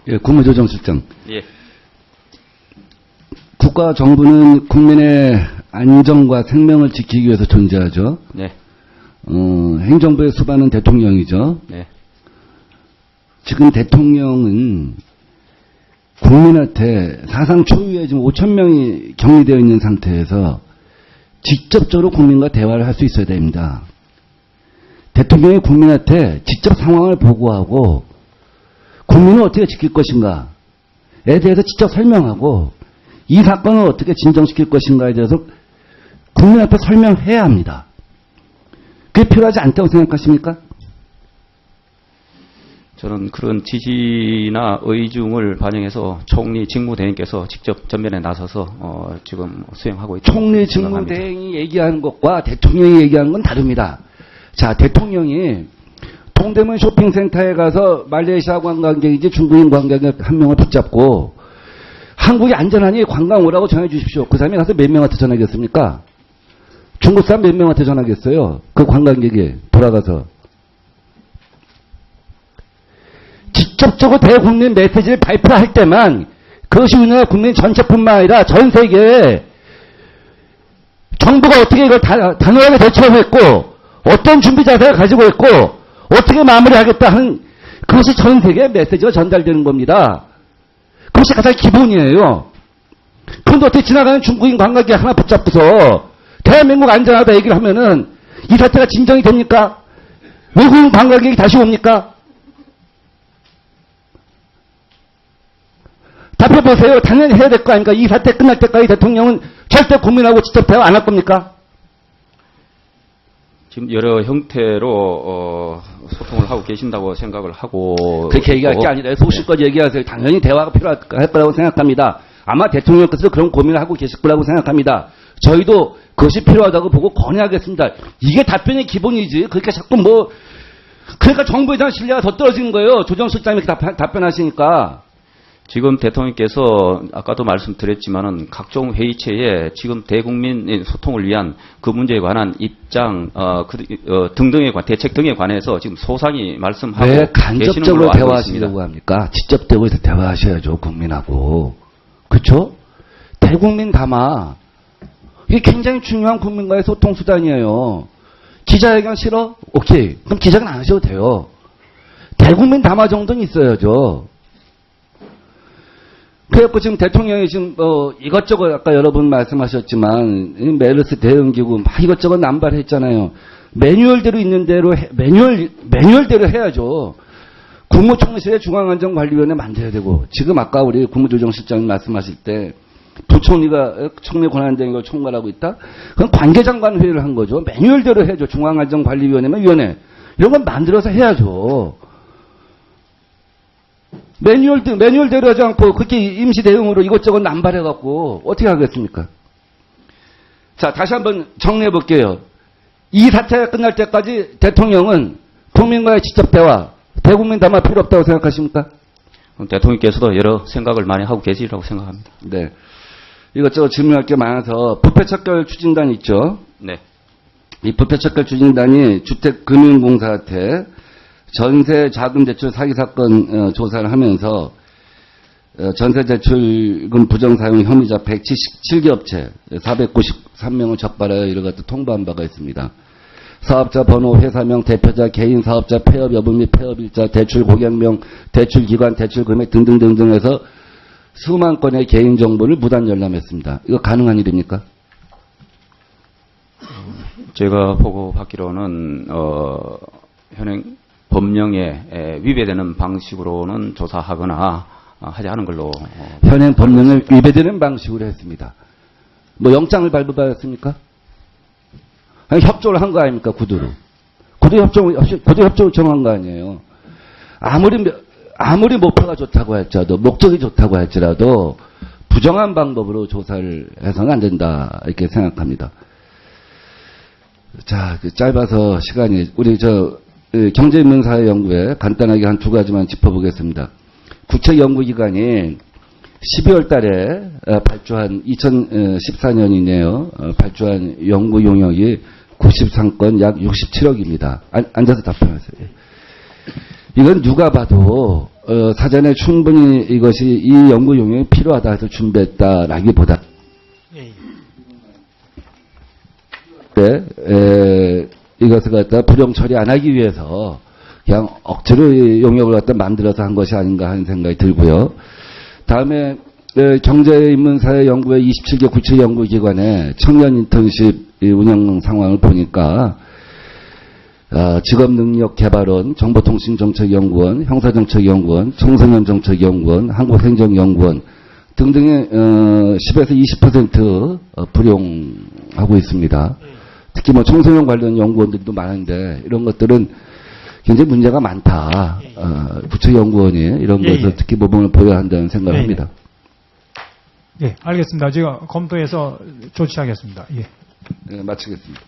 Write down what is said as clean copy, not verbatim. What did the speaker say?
예, 국무조정실장. 예. 국가 정부는 국민의 안정과 생명을 지키기 위해서 존재하죠. 네. 행정부의 수반은 대통령이죠. 네. 지금 대통령은 국민한테 사상 초유의 지금 5천 명이 격리되어 있는 상태에서 직접적으로 국민과 대화를 할 수 있어야 됩니다. 대통령이 국민한테 직접 상황을 보고하고 국민을 어떻게 지킬 것인가에 대해서 직접 설명하고 이 사건을 어떻게 진정시킬 것인가에 대해서 국민한테 설명해야 합니다. 그게 필요하지 않다고 생각하십니까? 저는 그런 지지나 의중을 반영해서 총리 직무대행께서 직접 전면에 나서서 지금 수행하고 있다. 총리 직무대행이 얘기하는 것과 대통령이 얘기하는 건 다릅니다. 자, 대통령이 동대문 쇼핑센터에 가서 말레이시아 관광객이지 중국인 관광객 한 명을 붙잡고 한국이 안전하니 관광 오라고 전해 주십시오. 그 사람이 가서 몇 명한테 전하겠습니까? 중국 사람 몇 명한테 전하겠어요? 그 관광객이 돌아가서. 직접적으로 대국민 메시지를 발표할 때만 그것이 우리나라 국민 전체뿐만 아니라 전 세계에 정부가 어떻게 이걸 단호하게 대처했고 어떤 준비 자세를 가지고 있고 어떻게 마무리하겠다 하는 그것이 전 세계에 메시지가 전달되는 겁니다. 그것이 가장 기본이에요. 그런데 어떻게 지나가는 중국인 관광객 하나 붙잡고서 대한민국 안전하다 얘기를 하면은 이 사태가 진정이 됩니까? 외국인 관광객이 다시 옵니까? 답해보세요. 당연히 해야 될 거 아닙니까? 이 사태 끝날 때까지 대통령은 절대 국민하고 직접 대화 안 할 겁니까? 지금 여러 형태로 소통을 하고 계신다고 생각을 하고 그렇게 얘기할 게 아니라 소식껏 얘기하세요. 당연히 대화가 필요할 거라고 생각합니다. 아마 대통령께서 그런 고민을 하고 계실 거라고 생각합니다. 저희도 그것이 필요하다고 보고 건의하겠습니다. 이게 답변의 기본이지. 그러니까 자꾸 그러니까 정부에 대한 신뢰가 더 떨어지는 거예요. 조정실장이 이렇게 답변하시니까. 지금 대통령께서 아까도 말씀드렸지만은 각종 회의체에 지금 대국민 소통을 위한 그 문제에 관한 입장, 등등에 관한 대책 등에 관해서 지금 소상히 말씀하고 왜 계시는 간접적으로 걸로 알고 대화하시려고 있습니다. 합니까? 직접 대화해서 대화하셔야죠, 국민하고. 그렇죠? 대국민 담화. 이게 굉장히 중요한 국민과의 소통 수단이에요. 기자회견 싫어? 오케이. 그럼 기자회견 안 하셔도 돼요. 대국민 담화 정도는 있어야죠. 그래갖고 지금 대통령이 지금 이것저것 아까 여러분 말씀하셨지만 메르스 대응기구 막 이것저것 남발했잖아요. 매뉴얼대로 있는 대로 매뉴얼대로 해야죠. 국무총리실에 중앙안전관리위원회 만들어야 되고 지금 아까 우리 국무조정실장님 말씀하실 때 부총리가 총리 권한대행 걸 총괄하고 있다? 그건 관계장관 회의를 한 거죠. 매뉴얼대로 해야죠. 중앙안전관리위원회면 위원회 이런 건 만들어서 해야죠. 매뉴얼대로 하지 않고 그렇게 임시 대응으로 이것저것 남발해갖고 어떻게 하겠습니까? 자, 다시 한번 정리해 볼게요. 이 사태가 끝날 때까지 대통령은 국민과의 직접 대화, 대국민 담화 필요 없다고 생각하십니까? 대통령께서도 여러 생각을 많이 하고 계시리라고 생각합니다. 네. 이것저것 질문할 게 많아서 부패척결 추진단 있죠? 네. 이 부패척결 추진단이 주택금융공사한테 전세 자금 대출 사기 사건 조사를 하면서 전세 대출금 부정 사용 혐의자 177개 업체 493명을 적발하여 이르가도 통보한 바가 있습니다. 사업자 번호, 회사명, 대표자, 개인 사업자, 폐업 여부 및 폐업일자, 대출 고객명, 대출 기관, 대출 금액 등등등등 해서 수만 건의 개인 정보를 무단 열람했습니다. 이거 가능한 일입니까? 제가 보고 받기로는 현행 법령에 위배되는 방식으로는 조사하거나 하지 않은 걸로 현행 법령을 위배되는 방식으로 했습니다. 뭐 영장을 발부받았습니까? 아니, 협조를 한 거 아닙니까? 구두로. 구두 협조 정한 거 아니에요. 아무리 목표가 좋다고 할지라도 목적이 좋다고 할지라도 부정한 방법으로 조사를 해서는 안 된다 이렇게 생각합니다. 자, 짧아서 시간이 우리 경제인문사회연구회 간단하게 한 두 가지만 짚어보겠습니다. 국책연구기관이 12월 달에 발주한 2014년이네요. 발주한 연구 용역이 93건 약 67억입니다. 앉아서 답변하세요. 이건 누가 봐도 사전에 충분히 이것이 이 연구 용역이 필요하다 해서 준비했다라기보다 예, 이것을 갖다 불용 처리 안 하기 위해서 그냥 억지로 이 용역을 갖다 만들어서 한 것이 아닌가 하는 생각이 들고요. 다음에 경제인문사회 연구회 27개 구체 연구기관의 청년 인턴십 운영 상황을 보니까 직업능력개발원, 정보통신정책연구원, 형사정책연구원, 청소년정책연구원, 한국행정연구원 등등의 10에서 20% 불용하고 있습니다. 특히 뭐 청소년 관련 연구원들도 많은데 이런 것들은 굉장히 문제가 많다. 구체연구원이 이런 예, 것을 예. 특히 모범을 보여야 한다는 생각을 예, 예. 합니다. 예, 알겠습니다. 제가 검토해서 조치하겠습니다. 예. 네, 마치겠습니다.